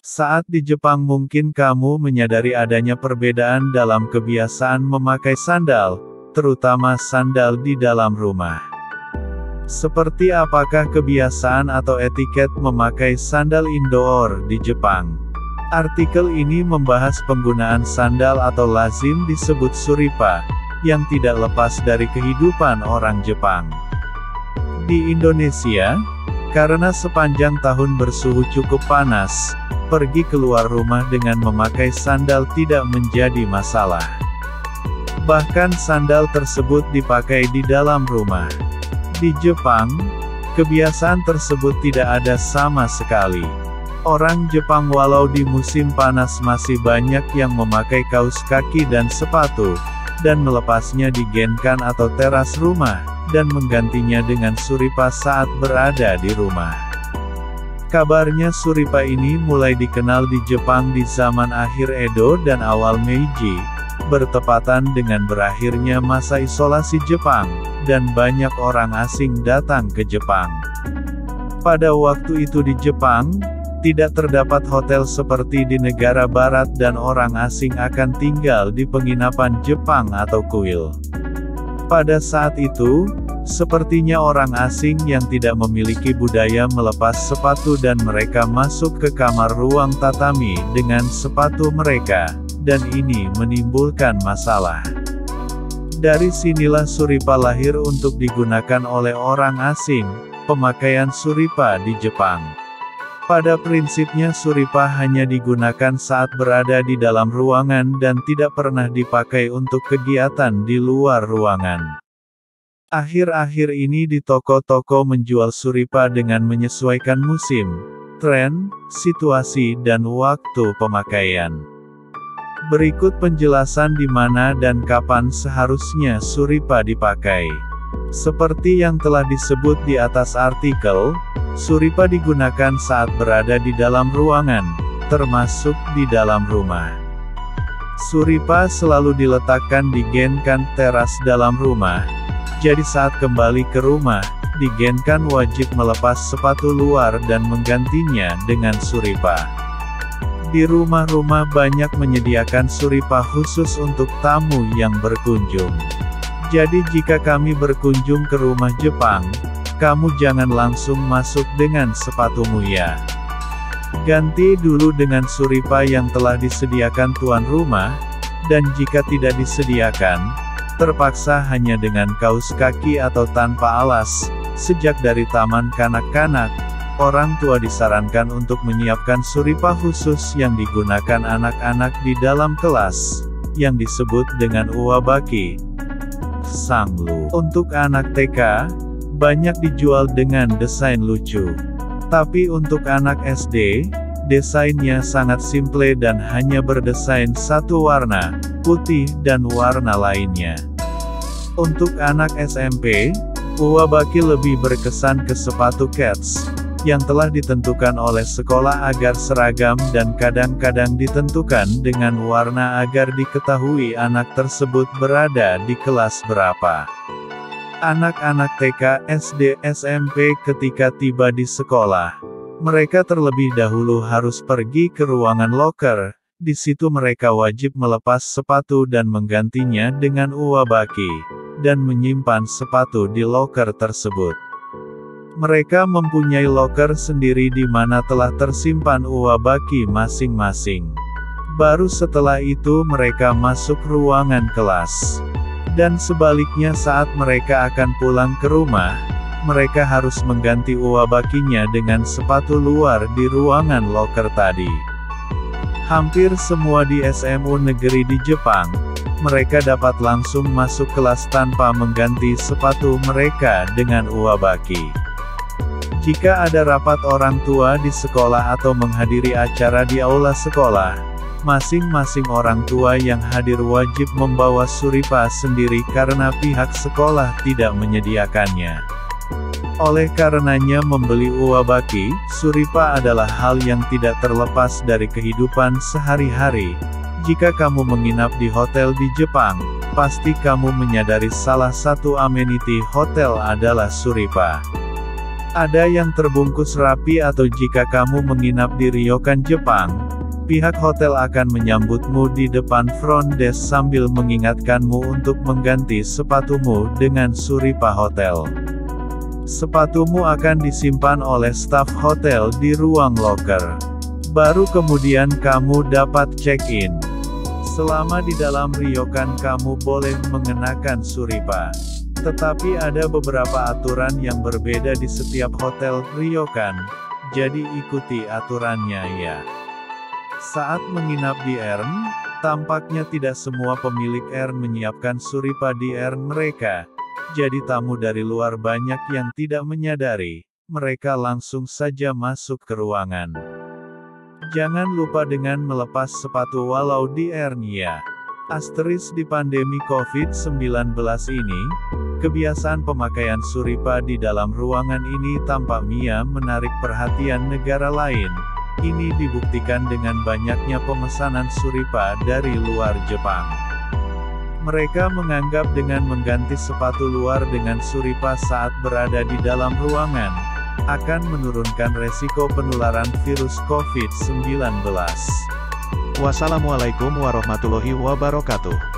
Saat di Jepang mungkin kamu menyadari adanya perbedaan dalam kebiasaan memakai sandal, terutama sandal di dalam rumah. Seperti apakah kebiasaan atau etiket memakai sandal indoor di Jepang? Artikel ini membahas penggunaan sandal atau lazim disebut suripa, yang tidak lepas dari kehidupan orang Jepang. Di Indonesia, karena sepanjang tahun bersuhu cukup panas, pergi keluar rumah dengan memakai sandal tidak menjadi masalah. Bahkan sandal tersebut dipakai di dalam rumah. Di Jepang, kebiasaan tersebut tidak ada sama sekali. Orang Jepang walau di musim panas masih banyak yang memakai kaos kaki dan sepatu, dan melepasnya di genkan atau teras rumah, dan menggantinya dengan suripa saat berada di rumah. Kabarnya suripa ini mulai dikenal di Jepang di zaman akhir Edo dan awal Meiji, bertepatan dengan berakhirnya masa isolasi Jepang, dan banyak orang asing datang ke Jepang. Pada waktu itu di Jepang, tidak terdapat hotel seperti di negara barat dan orang asing akan tinggal di penginapan Jepang atau kuil. Pada saat itu, sepertinya orang asing yang tidak memiliki budaya melepas sepatu dan mereka masuk ke kamar ruang tatami dengan sepatu mereka, dan ini menimbulkan masalah. Dari sinilah suripa lahir untuk digunakan oleh orang asing, pemakaian suripa di Jepang. Pada prinsipnya suripa hanya digunakan saat berada di dalam ruangan dan tidak pernah dipakai untuk kegiatan di luar ruangan. Akhir-akhir ini di toko-toko menjual suripa dengan menyesuaikan musim, tren, situasi dan waktu pemakaian. Berikut penjelasan di mana dan kapan seharusnya suripa dipakai. Seperti yang telah disebut di atas artikel, suripa digunakan saat berada di dalam ruangan, termasuk di dalam rumah. Suripa selalu diletakkan di genkan teras dalam rumah. Jadi saat kembali ke rumah, di genkan wajib melepas sepatu luar dan menggantinya dengan suripa. Di rumah-rumah banyak menyediakan suripa khusus untuk tamu yang berkunjung. Jadi jika kami berkunjung ke rumah Jepang, kamu jangan langsung masuk dengan sepatumu ya. Ganti dulu dengan suripa yang telah disediakan tuan rumah, dan jika tidak disediakan, terpaksa hanya dengan kaos kaki atau tanpa alas. Sejak dari taman kanak-kanak, orang tua disarankan untuk menyiapkan suripa khusus yang digunakan anak-anak di dalam kelas, yang disebut dengan uwabaki, sanglu. Untuk anak TK, banyak dijual dengan desain lucu. Tapi untuk anak SD, desainnya sangat simple dan hanya berdesain satu warna, putih dan warna lainnya. Untuk anak SMP, uwabaki lebih berkesan ke sepatu kets, yang telah ditentukan oleh sekolah agar seragam dan kadang-kadang ditentukan dengan warna agar diketahui anak tersebut berada di kelas berapa. Anak-anak TK, SD, SMP ketika tiba di sekolah, mereka terlebih dahulu harus pergi ke ruangan loker. Di situ mereka wajib melepas sepatu dan menggantinya dengan uwabaki, dan menyimpan sepatu di loker tersebut. Mereka mempunyai loker sendiri di mana telah tersimpan uwabaki masing-masing. Baru setelah itu mereka masuk ruangan kelas. Dan sebaliknya saat mereka akan pulang ke rumah, mereka harus mengganti uwabakinya dengan sepatu luar di ruangan loker tadi. Hampir semua di SMU negeri di Jepang, mereka dapat langsung masuk kelas tanpa mengganti sepatu mereka dengan uwabaki. Jika ada rapat orang tua di sekolah atau menghadiri acara di aula sekolah, masing-masing orang tua yang hadir wajib membawa suripa sendiri karena pihak sekolah tidak menyediakannya. Oleh karenanya membeli uwabaki, suripa adalah hal yang tidak terlepas dari kehidupan sehari-hari. Jika kamu menginap di hotel di Jepang, pasti kamu menyadari salah satu ameniti hotel adalah suripa. Ada yang terbungkus rapi atau jika kamu menginap di ryokan Jepang, pihak hotel akan menyambutmu di depan front desk sambil mengingatkanmu untuk mengganti sepatumu dengan Suripa Hotel. Sepatumu akan disimpan oleh staf hotel di ruang loker. Baru kemudian kamu dapat check-in. Selama di dalam ryokan kamu boleh mengenakan Suripa. Tetapi ada beberapa aturan yang berbeda di setiap hotel ryokan, jadi ikuti aturannya ya. Saat menginap di ERN, tampaknya tidak semua pemilik ERN menyiapkan Suripa di ERN mereka, jadi tamu dari luar banyak yang tidak menyadari, mereka langsung saja masuk ke ruangan. Jangan lupa dengan melepas sepatu walau di ERN ya. Asterisk di pandemi COVID-19 ini, kebiasaan pemakaian Suripa di dalam ruangan ini tampaknya menarik perhatian negara lain. Ini dibuktikan dengan banyaknya pemesanan Suripa dari luar Jepang. Mereka menganggap dengan mengganti sepatu luar dengan Suripa saat berada di dalam ruangan, akan menurunkan resiko penularan virus COVID-19. Wassalamualaikum warahmatullahi wabarakatuh.